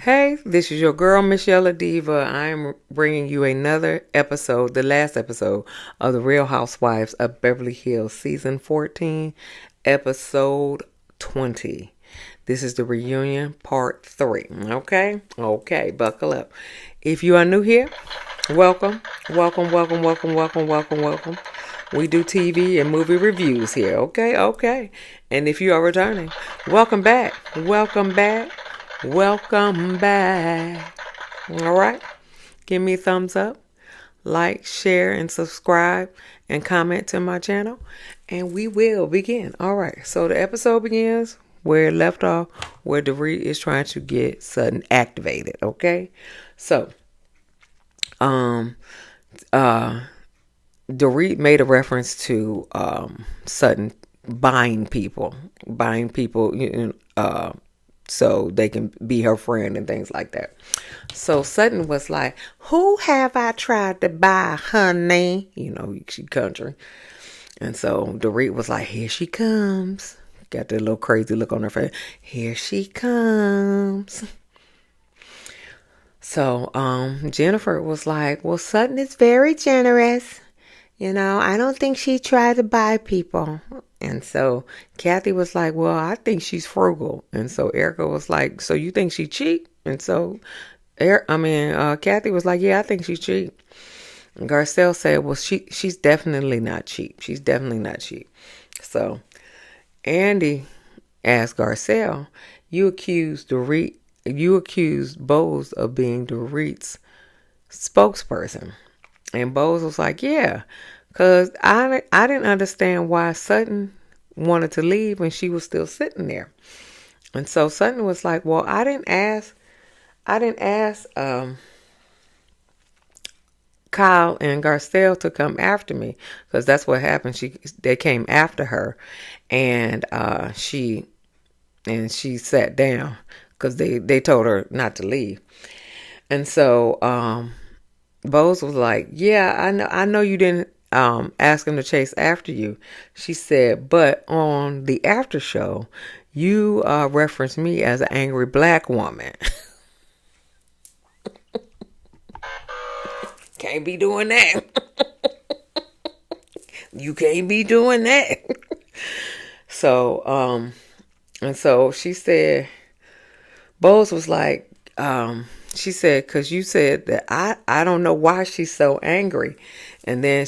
Hey, this is your girl, msyelladiva. I am bringing you another episode, the last episode of The Real Housewives of Beverly Hills, Season 14, Episode 20. This is the reunion, Part 3. Okay, buckle up. If you are new here, welcome. We do TV and movie reviews here, okay. And if you are returning, welcome back. All right. Give me a thumbs up, like, share, and subscribe, and comment to my channel, and we will begin. All right. So the episode begins where it left off, where Dorit is trying to get Sutton activated. Okay. So, Dorit made a reference to Sutton buying people, so they can be her friend and things like that. So Sutton was like, "Who have I tried to buy, honey?" She country. And so Dorit was like, "Here she comes." Got that little crazy look on her face. "Here she comes." So Jennifer was like, "Well, Sutton is very generous. I don't think she tried to buy people." And so Kathy was like, "Well, I think she's frugal." And so Erika was like, "So you think she cheap?" And so Kathy was like, "Yeah, I think she's cheap." And Garcelle said, "Well, she's definitely not cheap. She's definitely not cheap." So Andy asked Garcelle, you accused Bose of being Dorit's spokesperson." And Bose was like, "Yeah, because I didn't understand why Sutton wanted to leave when she was still sitting there." And so Sutton was like, "Well, I didn't ask Kyle and Garcelle to come after me, because that's what happened. They came after her, and she sat down because they told her not to leave." And so Bose was like, "Yeah, I know you didn't ask him to chase after you." She said, "But on the after show, you referenced me as an angry black woman." Can't be doing that. You can't be doing that. So, and so she said, Bose was like, she said, "Because you said that I don't know why she's so angry." And then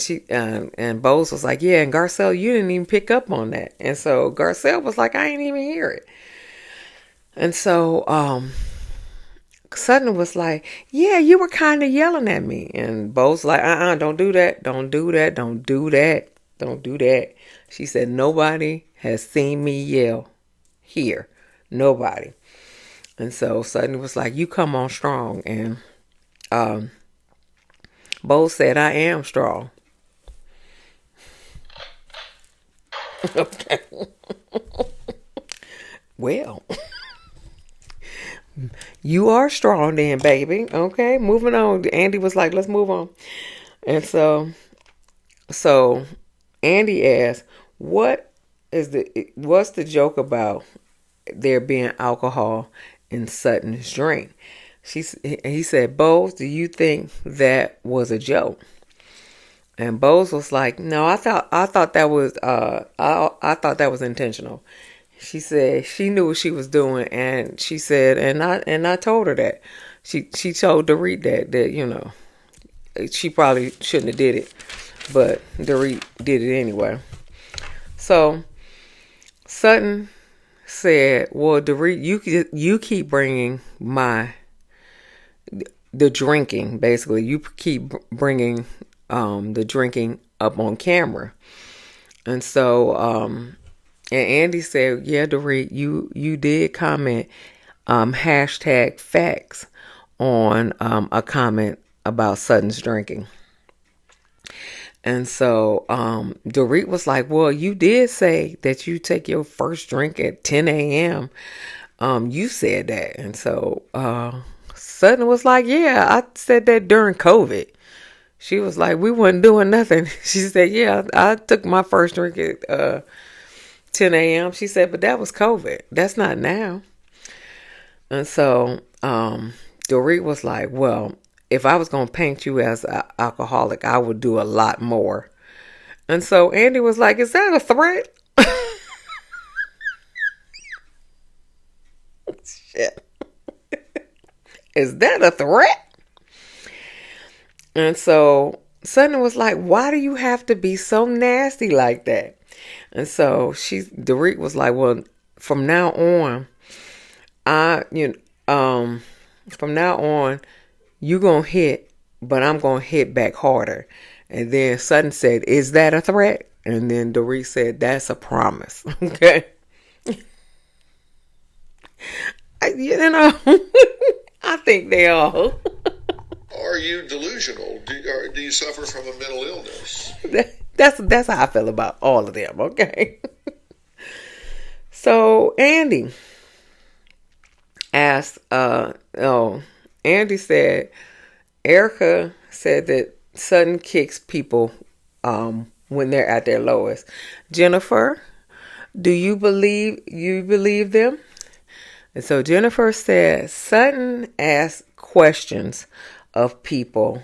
and Bose was like, "Yeah, and Garcelle, you didn't even pick up on that." And so Garcelle was like, "I ain't even hear it." And so Sutton was like, "Yeah, you were kind of yelling at me." And Bose like, "Don't do that. Don't do that. Don't do that. Don't do that." She said, "Nobody has seen me yell here. Nobody." And so Sutton was like, "You come on strong." And Bose said, "I am strong." Okay. Well, you are strong then, baby. Okay, moving on. Andy was like, "Let's move on." And so Andy asked, what's the joke about there being alcohol in Sutton's drink? He said, "Bose, do you think that was a joke?" And Bose was like, "No, I thought that was I thought that was intentional." She said she knew what she was doing, and she said, and I told her that. She told Dorit that she probably shouldn't have did it, but Dorit did it anyway. So Sutton said, "Well, Dorit, you keep bringing the drinking, basically. You keep bringing the drinking up on camera." And so and Andy said, "Yeah, Dorit, you did comment hashtag facts on a comment about Sutton's drinking." And so Dorit was like, "Well, you did say that you take your first drink at 10 a.m. You said that." And so Sutton was like, "Yeah, I said that during COVID." She was like, "We wasn't doing nothing." She said, "Yeah, I took my first drink at 10 a.m. She said, "But that was COVID. That's not now." And so Dorit was like, well, if I was going to paint you as an alcoholic, I would do a lot more. And so Andy was like, is that a threat? Shit. Is that a threat? And so Sutton was like, why do you have to be so nasty like that? And so Dorit was like, well, from now on, from now on, you gonna hit, but I'm gonna hit back harder. And then Sutton said, is that a threat? And then Dorit said, that's a promise. Okay. I think they are. Are you delusional? Do you suffer from a mental illness? That's how I feel about all of them. Okay. So Andy asked, Andy said, Erika said that Sutton kicks people when they're at their lowest. Jennifer, do you believe them? And so Jennifer said Sutton asks questions of people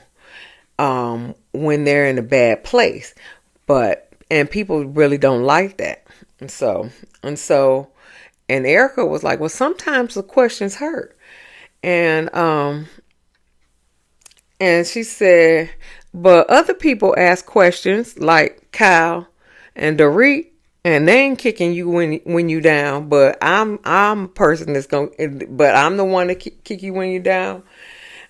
when they're in a bad place, and people really don't like that. And Erika was like, well, sometimes the questions hurt. And she said, but other people ask questions like Kyle and Dorit, and they ain't kicking you when you down. But I'm a person but I'm the one to kick you when you down.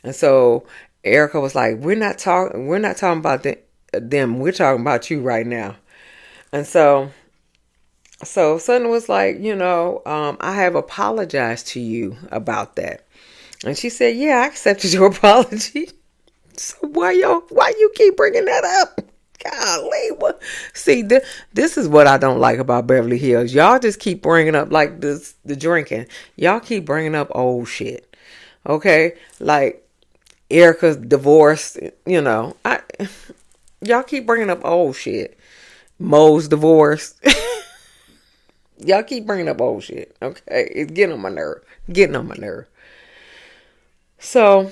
And so Erika was like, we're not talking about them. We're talking about you right now. And so Sutton was like, I have apologized to you about that. And she said, yeah, I accepted your apology. So why you keep bringing that up? Golly, what? See, this is what I don't like about Beverly Hills. Y'all just keep bringing up like the drinking. Y'all keep bringing up old shit. Okay, like Erika's divorced. Y'all keep bringing up old shit. Mo's divorced. Y'all keep bringing up old shit. Okay, it's getting on my nerve. So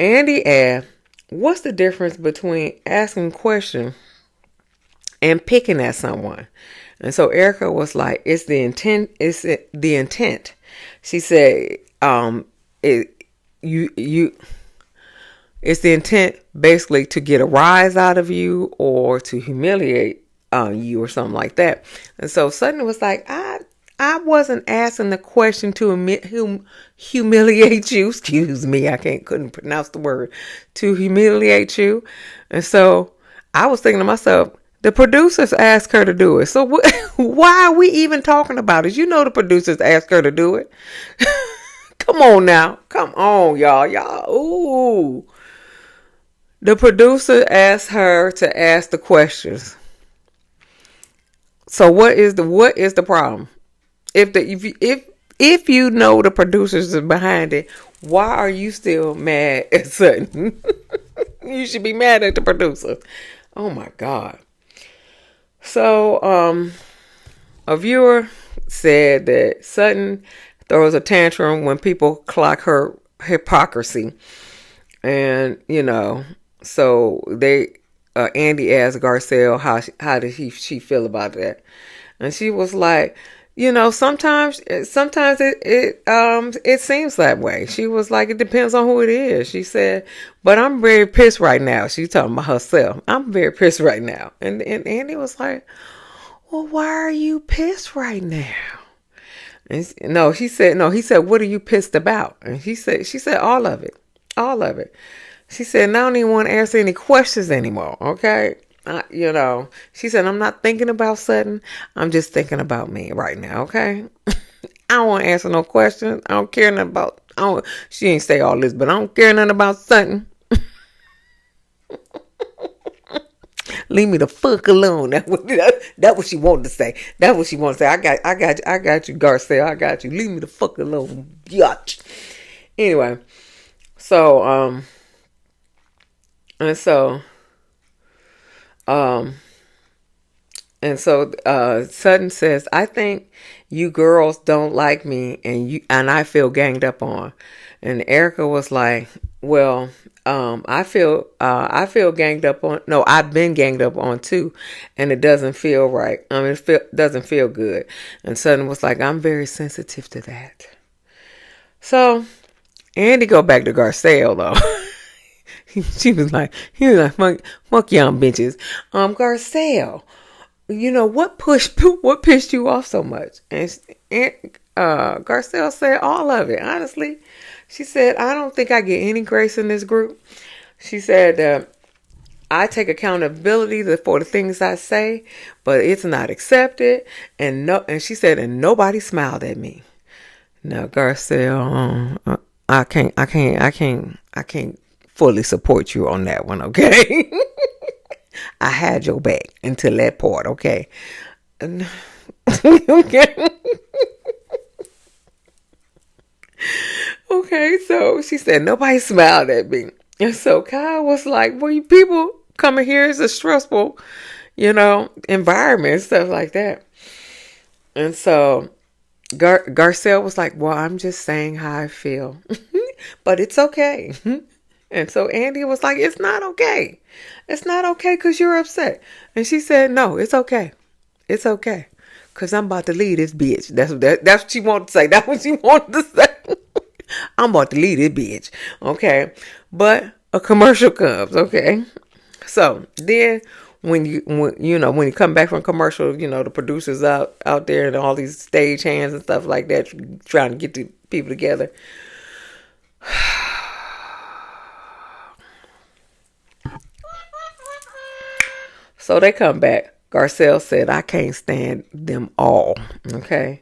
Andy asked, what's the difference between asking questions and picking at someone? And so Erika was like, it's the intent. It's the intent. She said, it's the intent basically to get a rise out of you or to humiliate you or something like that. And so Sutton was like, I wasn't asking the question to humiliate you. Excuse me, couldn't pronounce the word. To humiliate you. And so I was thinking to myself, the producers asked her to do it. So why are we even talking about it? The producers asked her to do it. Come on now. Come on, y'all. Ooh. The producer asked her to ask the questions. So what is the problem? If you know the producers are behind it, why are you still mad at Sutton? You should be mad at the producers. Oh my God. So a viewer said that Sutton throws a tantrum when people clock her hypocrisy. And so Andy asked Garcelle how did she feel about that. And she was like, sometimes it seems that way. She was like, it depends on who it is. She said, but I'm very pissed right now. She's talking about herself. I'm very pissed right now. And Andy was like, well, why are you pissed right now? And he said, what are you pissed about? And she said, all of it. She said, I don't even want to answer any questions anymore. Okay. She said, I'm not thinking about Sutton. I'm just thinking about me right now. Okay. I don't want to answer no questions. I don't care nothing about, she ain't say all this, but I don't care nothing about Sutton. Leave me the fuck alone. That's what she wanted to say. That's what she wanted to say. I got you, Garcelle. I got you. Leave me the fuck alone. Yatch. Anyway. So, And so Sutton says, I think you girls don't like me and I feel ganged up on. And Erika was like, well, I feel ganged up on. No, I've been ganged up on too, and it doesn't feel right. Doesn't feel good. And Sutton was like, I'm very sensitive to that. So Andy go back to Garcelle though. He was like, fuck y'all bitches. Garcelle, what pissed you off so much? And Garcelle said all of it. Honestly, she said, I don't think I get any grace in this group. She said, I take accountability for the things I say, but it's not accepted. And she said, and nobody smiled at me. Now, Garcelle, I can't fully support you on that one, okay? I had your back until that part, okay? Okay. Okay, so she said nobody smiled at me. And so Kyle was like, well, you people coming here is a stressful, environment and stuff like that. And so Garcelle was like, well, I'm just saying how I feel. But it's okay. And so Andy was like, it's not okay. It's not okay because you're upset. And she said, no, it's okay. It's okay. Because I'm about to leave this bitch. That's what she wanted to say. That's what she wanted to say. I'm about to leave this bitch. Okay. But a commercial comes. Okay. So then when you come back from commercial, the producers out there and all these stage hands and stuff like that trying to get the people together. So they come back. Garcelle said, I can't stand them all. Okay.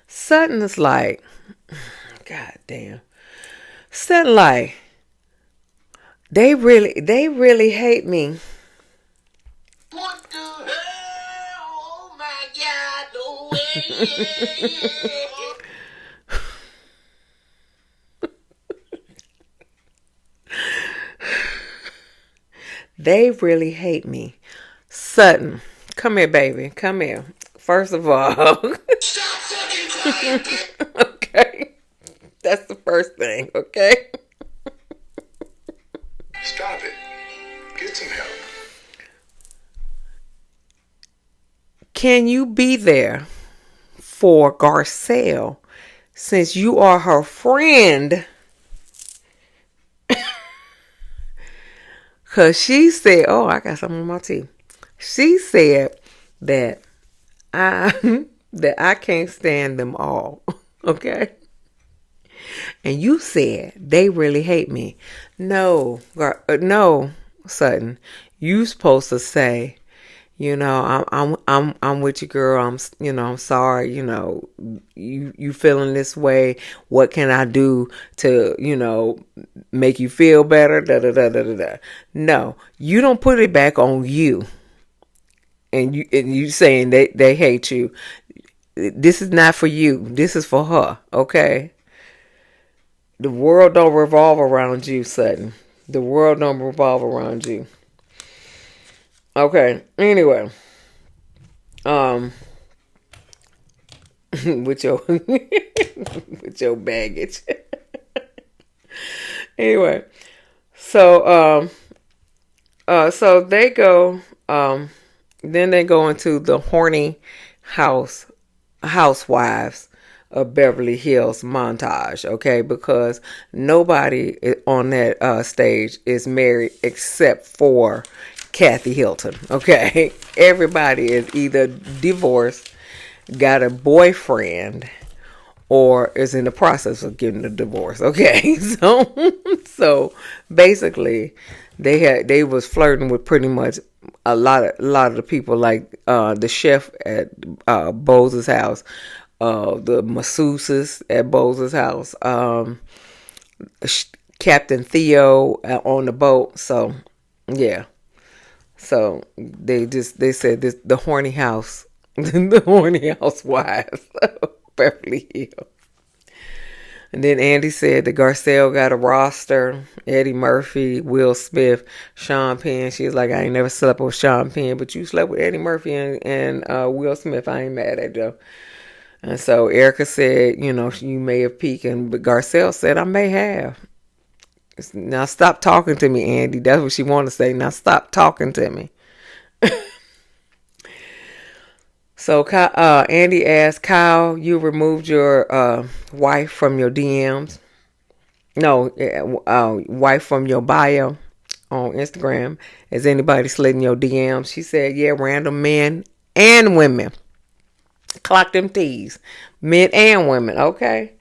Sutton is like, God damn. Sutton like, they really hate me. What the hell? Oh my God, no way. They really hate me. Sutton, come here, baby. Come here. First of all. Stop fucking crying. Okay. That's the first thing, okay? Stop it. Get some help. Can you be there for Garcelle since you are her friend? Because she said, oh, I got something on my teeth. She said that I can't stand them all. Okay? And you said they really hate me. No, Sutton. You supposed to say, I'm with you, girl. I'm sorry. You feeling this way. What can I do to, make you feel better? Da da da da da da. No, you don't put it back on you. And you saying they hate you. This is not for you. This is for her. Okay. The world don't revolve around you, Sutton. The world don't revolve around you. Okay. Anyway, with your with your baggage. Anyway, so so they go. Then they go into the horny housewives of Beverly Hills montage, okay? Because nobody on that stage is married except for Kathy Hilton, okay? Everybody is either divorced, got a boyfriend, or is in the process of getting a divorce, okay? So basically, they was flirting with pretty much a lot of the people, like the chef at Bose's house, the masseuses at Bose's house, Captain Theo on the boat. So yeah, so they said this the horny house, the horny housewives of Beverly Hills. And then Andy said that Garcelle got a roster. Eddie Murphy, Will Smith, Sean Penn. She was like, I ain't never slept with Sean Penn, but you slept with Eddie Murphy and Will Smith. I ain't mad at you. And so Erika said, you may have peeked, but Garcelle said, I may have. Now stop talking to me, Andy. That's what she wanted to say. Now stop talking to me. So Andy asked, Kyle, you removed your wife from your DMs? No, wife from your bio on Instagram. Is anybody slitting your DMs? She said, yeah, random men and women. Clock them T's. Men and women. Okay.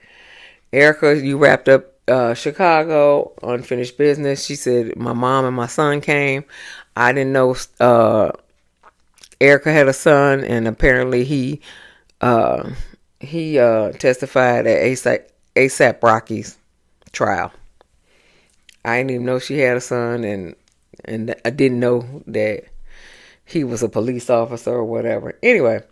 Erika, you wrapped up Chicago, unfinished business. She said, my mom and my son came. I didn't know Erika had a son, and apparently he testified at ASAP Rocky's trial. I didn't even know she had a son, and I didn't know that he was a police officer or whatever. Anyway,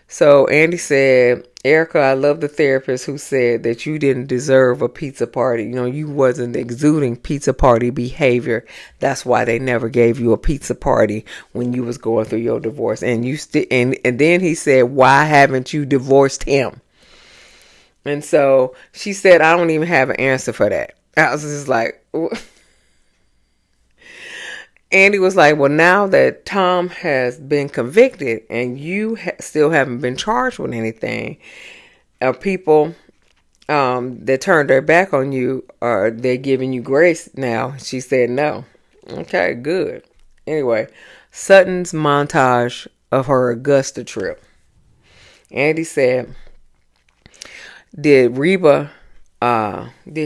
so Andy said, Erika, I love the therapist who said that you didn't deserve a pizza party. You wasn't exuding pizza party behavior. That's why they never gave you a pizza party when you was going through your divorce. And and then he said, why haven't you divorced him? And so she said, I don't even have an answer for that. I was just like, Andy was like, well, now that Tom has been convicted and you still haven't been charged with anything, are people that turned their back on you, are they giving you grace now? She said no. Okay, good. Anyway, Sutton's montage of her Augusta trip. Andy said, did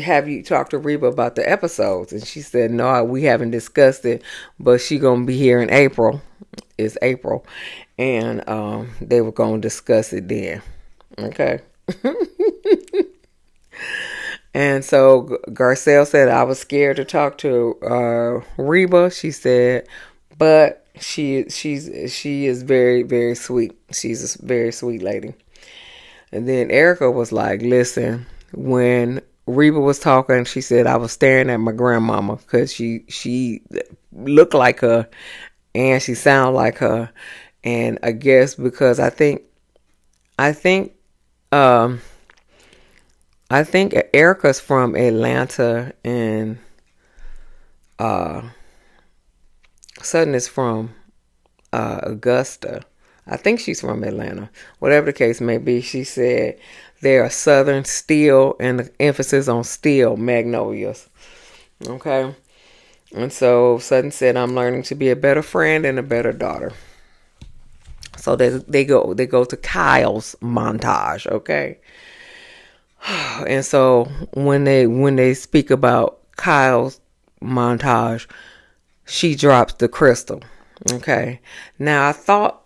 have you talked to Reba about the episodes? And she said, no, we haven't discussed it, but she gonna be here in April. It's April. And they were gonna discuss it then. Okay. And so Garcelle said, I was scared to talk to Reba. She said, but she is very, very sweet. She's a very sweet lady. And then Erika was like, listen, when Reba was talking, she said, I was staring at my grandmama because she looked like her and she sounded like her. And I guess because I think Erika's from Atlanta and Sutton is from Augusta. I think she's from Atlanta. Whatever the case may be, she said they are Southern steel and the emphasis on steel magnolias. Okay. And so Sutton said, I'm learning to be a better friend and a better daughter. So they go to Kyle's montage. Okay. And so when they speak about Kyle's montage, she drops the crystal. Okay. Now I thought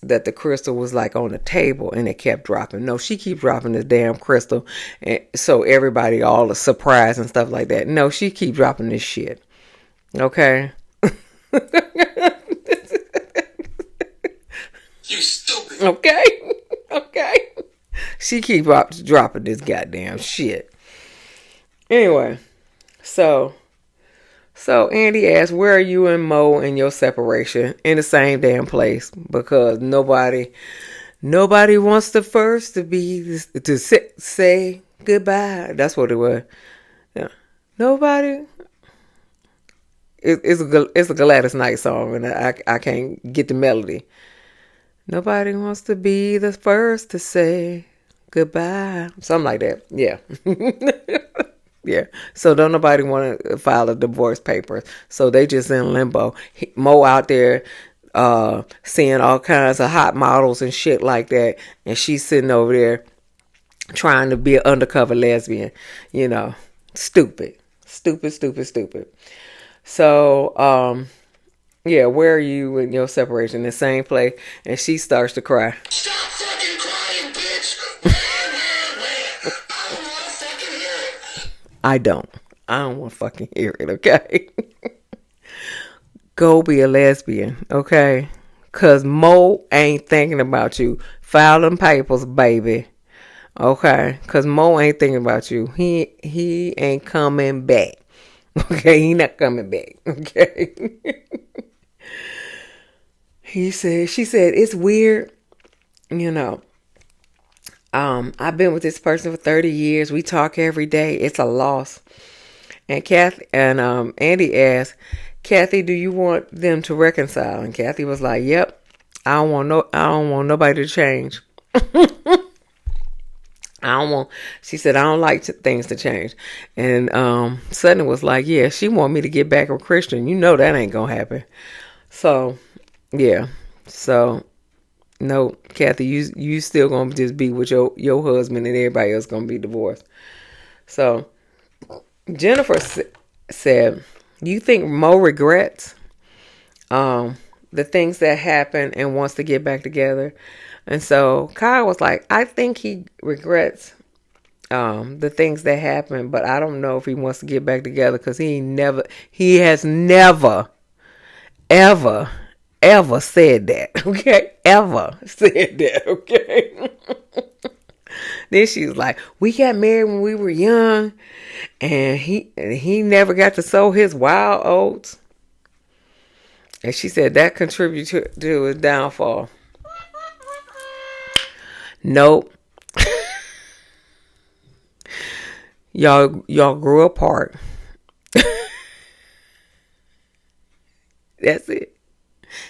that the crystal was like on the table and it kept dropping. No, she keeps dropping this damn crystal, and so everybody all the surprise and stuff like that. No, she keep dropping this shit. Okay. You stupid. Okay. Okay. She keep dropping this goddamn shit. Anyway, so Andy asked, where are you and Mo in your separation? In the same damn place, because nobody wants the first to say goodbye. That's what it was. Yeah. Nobody. It's a Gladys Knight song, and I can't get the melody. Nobody wants to be the first to say goodbye. Something like that. Yeah. Yeah. So don't nobody want to file a divorce papers. So they just in limbo. Mo out there seeing all kinds of hot models and shit like that. And she's sitting over there trying to be an undercover lesbian. Stupid. So, yeah, where are you in your separation? In the same place. And she starts to cry. Stop fucking crying, bitch. Where? I don't want to fucking hear it. I don't want to fucking hear it, okay? Go be a lesbian, okay? Because Mo ain't thinking about you. File them papers, baby. Okay, cause Mo ain't thinking about you. He ain't coming back. Okay, he not coming back. Okay. She said it's weird, you know. I've been with this person for 30 years. We talk every day. It's a loss. And Kathy and Andy asked, Kathy, do you want them to reconcile? And Kathy was like, yep. I don't want nobody to change. She said, I don't like things to change. And Sutton was like, yeah, she want me to get back with Christian. You know that ain't going to happen. So, yeah. So, no, Kathy, you still going to just be with your husband and everybody else going to be divorced. So, Jennifer said, you think Mo regrets the things that happened and wants to get back together? And so Kyle was like, I think he regrets the things that happened, but I don't know if he wants to get back together because he has never, ever, ever said that. Okay, ever said that. Okay. Then she was like, we got married when we were young, and he never got to sow his wild oats. And she said that contributed to his downfall. Nope. Y'all grew apart. That's it.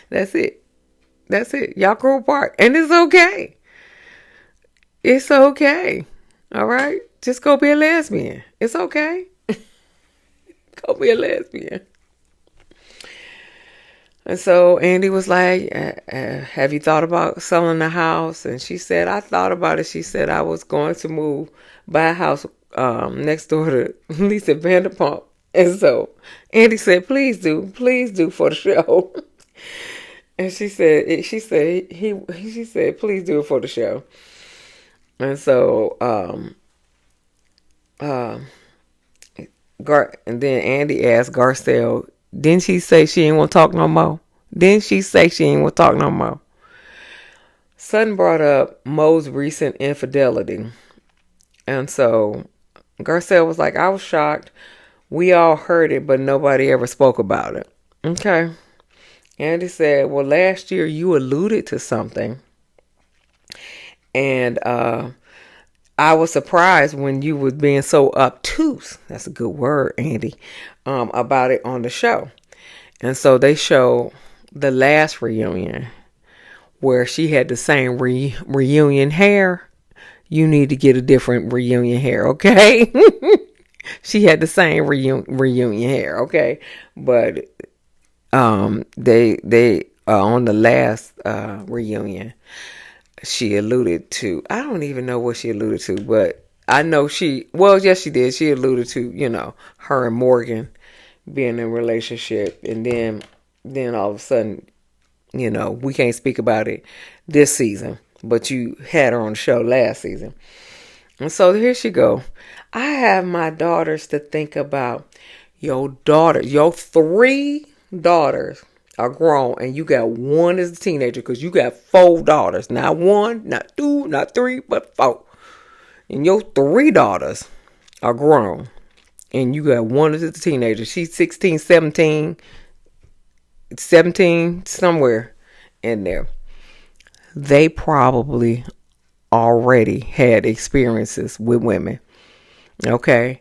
That's it. That's it. Y'all grew apart. And it's okay. It's okay. All right? Just go be a lesbian. It's okay. Go be a lesbian. And so Andy was like, have you thought about selling the house? And she said, I thought about it. She said, I was going to buy a house next door to Lisa Vanderpump. And so Andy said, please do for the show. And she said, please do it for the show. And so, and then Andy asked Garcelle, didn't she say she ain't want to talk no more? Didn't she say she ain't want to talk no more? Sutton brought up Mo's recent infidelity. And so Garcelle was like, I was shocked. We all heard it, but nobody ever spoke about it. Okay. Andy said, well, last year you alluded to something. And I was surprised when you was being so obtuse. That's a good word, Andy. About it on the show. And so they show the last reunion where she had the same reunion hair. You need to get a different reunion hair, okay? She had the same reunion hair, okay? But they on the last reunion, she alluded to, I don't even know what she alluded to, but I know yes, she did. She alluded to, her and Morgan being in a relationship. And then all of a sudden, we can't speak about it this season, but you had her on the show last season. And so here she go. I have my daughters to think about. Your 3 daughters are grown, and you got one as a teenager, because you got 4 daughters. Not 1, not 2, not 3, but 4. And your 3 daughters are grown, and you got one as a teenager. She's 16, 17, somewhere in there. They probably already had experiences with women. Okay?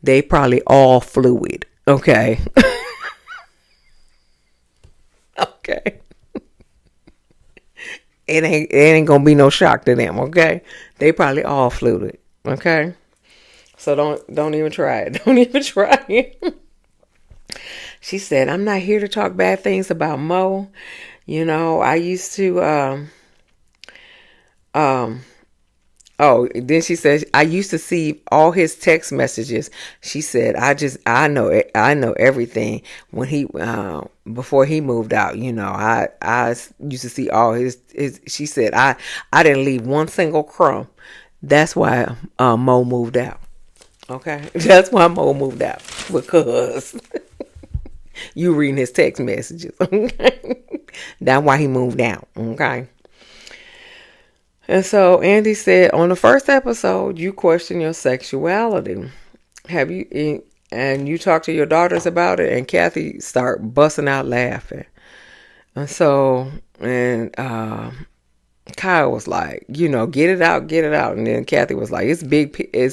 They probably all fluid. Okay? Okay. It ain't gonna be no shock to them, okay? They probably all fluid. Okay? So don't even try it. Don't even try it. She said, I'm not here to talk bad things about Mo. I used to then she says, I used to see all his text messages. She said, I know everything when he, before he moved out, I used to see all his, she said, I didn't leave one single crumb. That's why, Mo moved out. Okay. That's why Mo moved out, because you reading his text messages. Okay. That's why he moved out. Okay. And so Andy said, on the first episode, you question your sexuality. Have you, and you talk to your daughters about it? And Kathy start busting out laughing. And so, and Kyle was like, get it out, get it out. And then Kathy was like, it's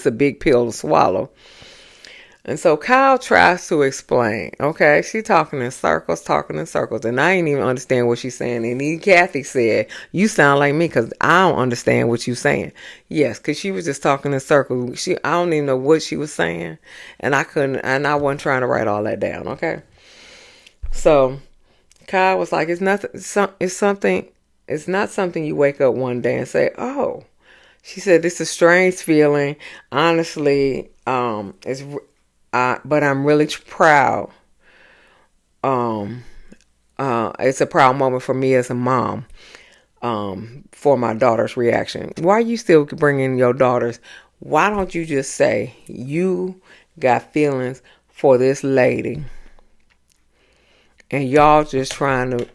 a big pill to swallow. And so Kyle tries to explain. Okay, she talking in circles, and I ain't even understand what she's saying. And then Kathy said, "You sound like me because I don't understand what you're saying." Yes, because she was just talking in circles. I don't even know what she was saying, and I wasn't trying to write all that down. Okay, so Kyle was like, "It's nothing. It's something. It's not something you wake up one day and say, oh." She said, "It's a strange feeling. Honestly, but I'm really proud. It's a proud moment for me as a mom, for my daughter's reaction. Why are you still bringing your daughters? Why don't you just say you got feelings for this lady and y'all just trying to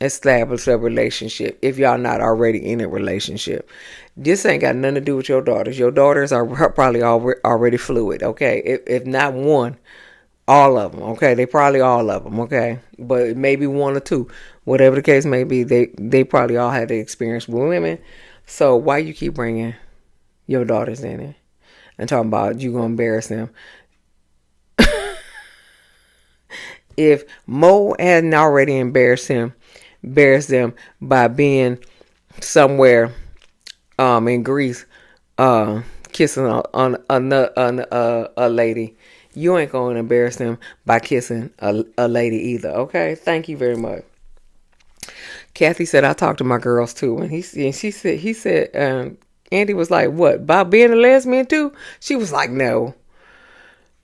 establish a relationship if y'all not already in a relationship? This ain't got nothing to do with your daughters. Your daughters are probably already fluid, okay? If not one, all of them, okay? They probably all of them, okay? But maybe one or two. Whatever the case may be, they probably all had the experience with women. So why you keep bringing your daughters in it and talking about you going to embarrass them? If Mo hadn't already embarrassed them by being somewhere in Greece kissing on a lady, you ain't going to embarrass them by kissing a lady either. Okay, thank you very much. Kathy said, I talked to my girls too, and he said Andy was like, what, about being a lesbian too? She was like, no.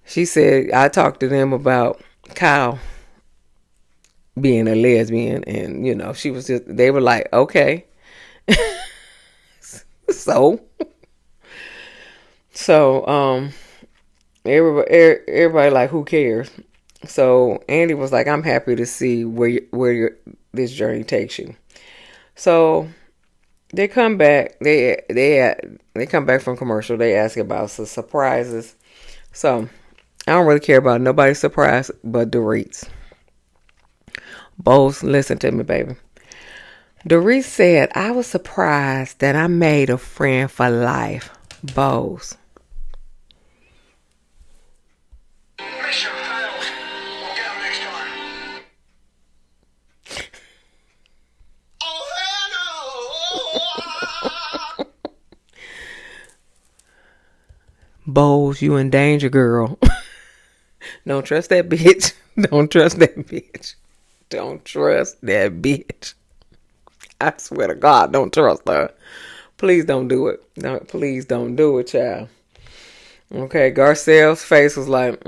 She said, I talked to them about Kyle being a lesbian, and she was just, they were like, okay. so everybody like, who cares? So Andy was like, I'm happy to see where this journey takes you. So they come back, they come back from commercial, they ask about some surprises. So I don't really care about nobody's surprise but Dorit's. Bose, listen to me, baby. Dorit said, I was surprised that I made a friend for life. Bose. Bose, you in danger, girl. Don't trust that bitch. Don't trust that bitch. Don't trust that bitch. I swear to God, don't trust her. Please don't do it. Please don't do it, child. Okay, Garcelle's face was like,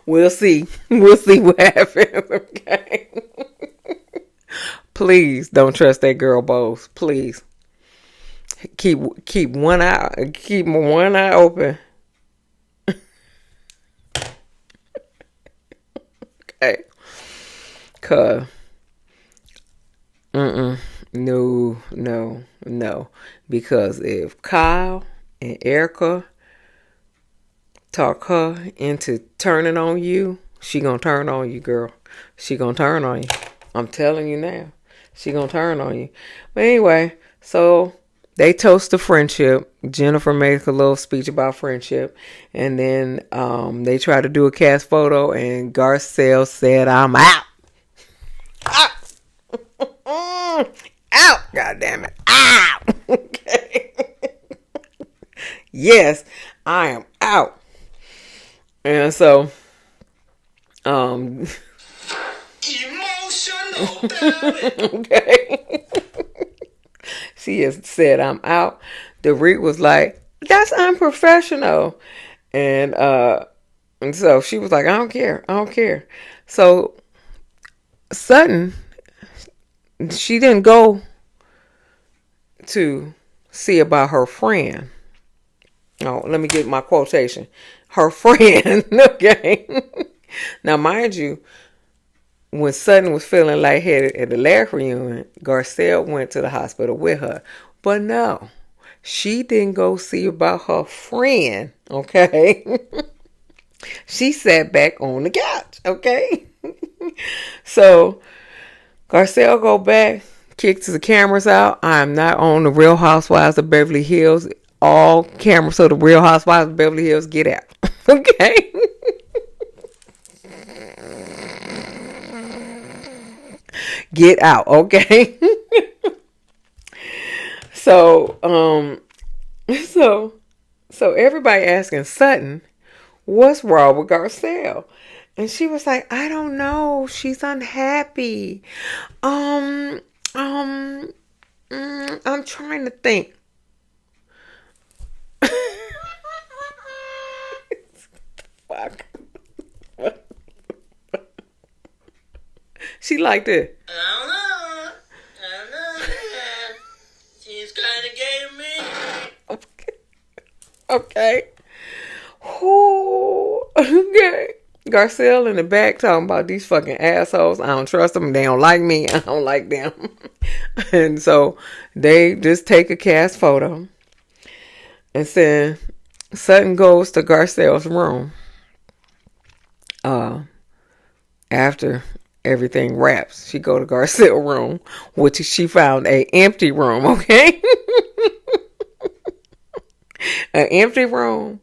we'll see. We'll see what happens, okay? Please don't trust that girl, Bose. Please. Keep one eye open. Okay. Cause no. Because if Kyle and Erika talk her into turning on you, she gonna turn on you, girl. She gonna turn on you. I'm telling you now. She gonna turn on you. But anyway, so they toast the friendship. Jennifer makes a little speech about friendship. And then they try to do a cast photo, and Garcelle said, I'm out. Out. God damn it. Out. Okay. Yes, I am out. And so, emotional okay. She has said, I'm out. Dorit was like, that's unprofessional. And so she was like, I don't care. So Sutton, she didn't go to see about her friend. Oh, let me get my quotation. Her friend, okay? Now, mind you, when Sutton was feeling lightheaded at the last reunion, Garcelle went to the hospital with her. But no, she didn't go see about her friend, okay? She sat back on the couch, okay? So Garcelle go back, kicks the cameras out. I'm not on the Real Housewives of Beverly Hills. All cameras of the Real Housewives of Beverly Hills, get out. Okay? Get out, okay? So, so everybody asking Sutton, what's wrong with Garcelle? And she was like, I don't know. She's unhappy. Um, um, I'm trying to think. Fuck. She liked it. I don't know. She's kind of gay to me. Okay. Ooh, okay. Garcelle in the back talking about these fucking assholes. I don't trust them. They don't like me. I don't like them. And so they just take a cast photo. And then Sutton goes to Garcelle's room. After everything wraps, she go to Garcelle's room, which she found a empty room, okay? An empty room.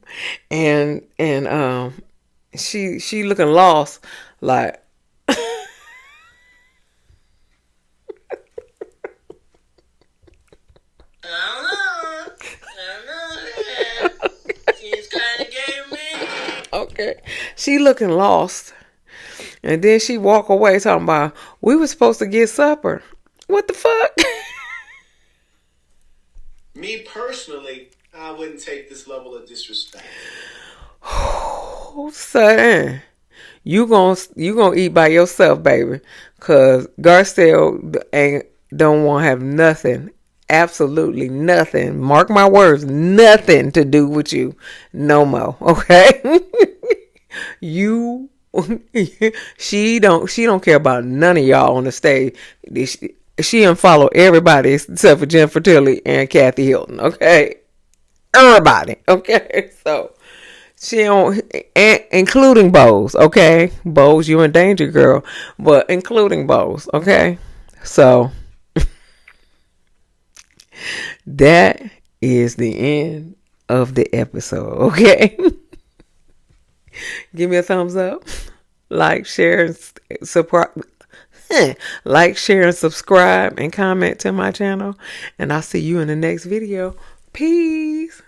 And she looking lost, like I don't know. She's kind of gay to me. okay. She looking lost. And then she walk away talking about, we were supposed to get supper. What the fuck? Me personally, I wouldn't take this level of disrespect. Oh, son. You gonna eat by yourself, baby. Cause Garcelle don't want to have nothing. Absolutely nothing. Mark my words, nothing to do with you no more. Okay? You she don't care about none of y'all on the stage. She unfollow everybody except for Jennifer Tilly and Kathy Hilton. Okay, everybody. Okay, so she don't, including Bose. Okay, Bose, you in danger, girl. But including Bose. Okay, so that is the end of the episode. Okay. Give me a thumbs up. Like, share, and subscribe. Like, share, and subscribe, and comment to my channel. And I'll see you in the next video. Peace.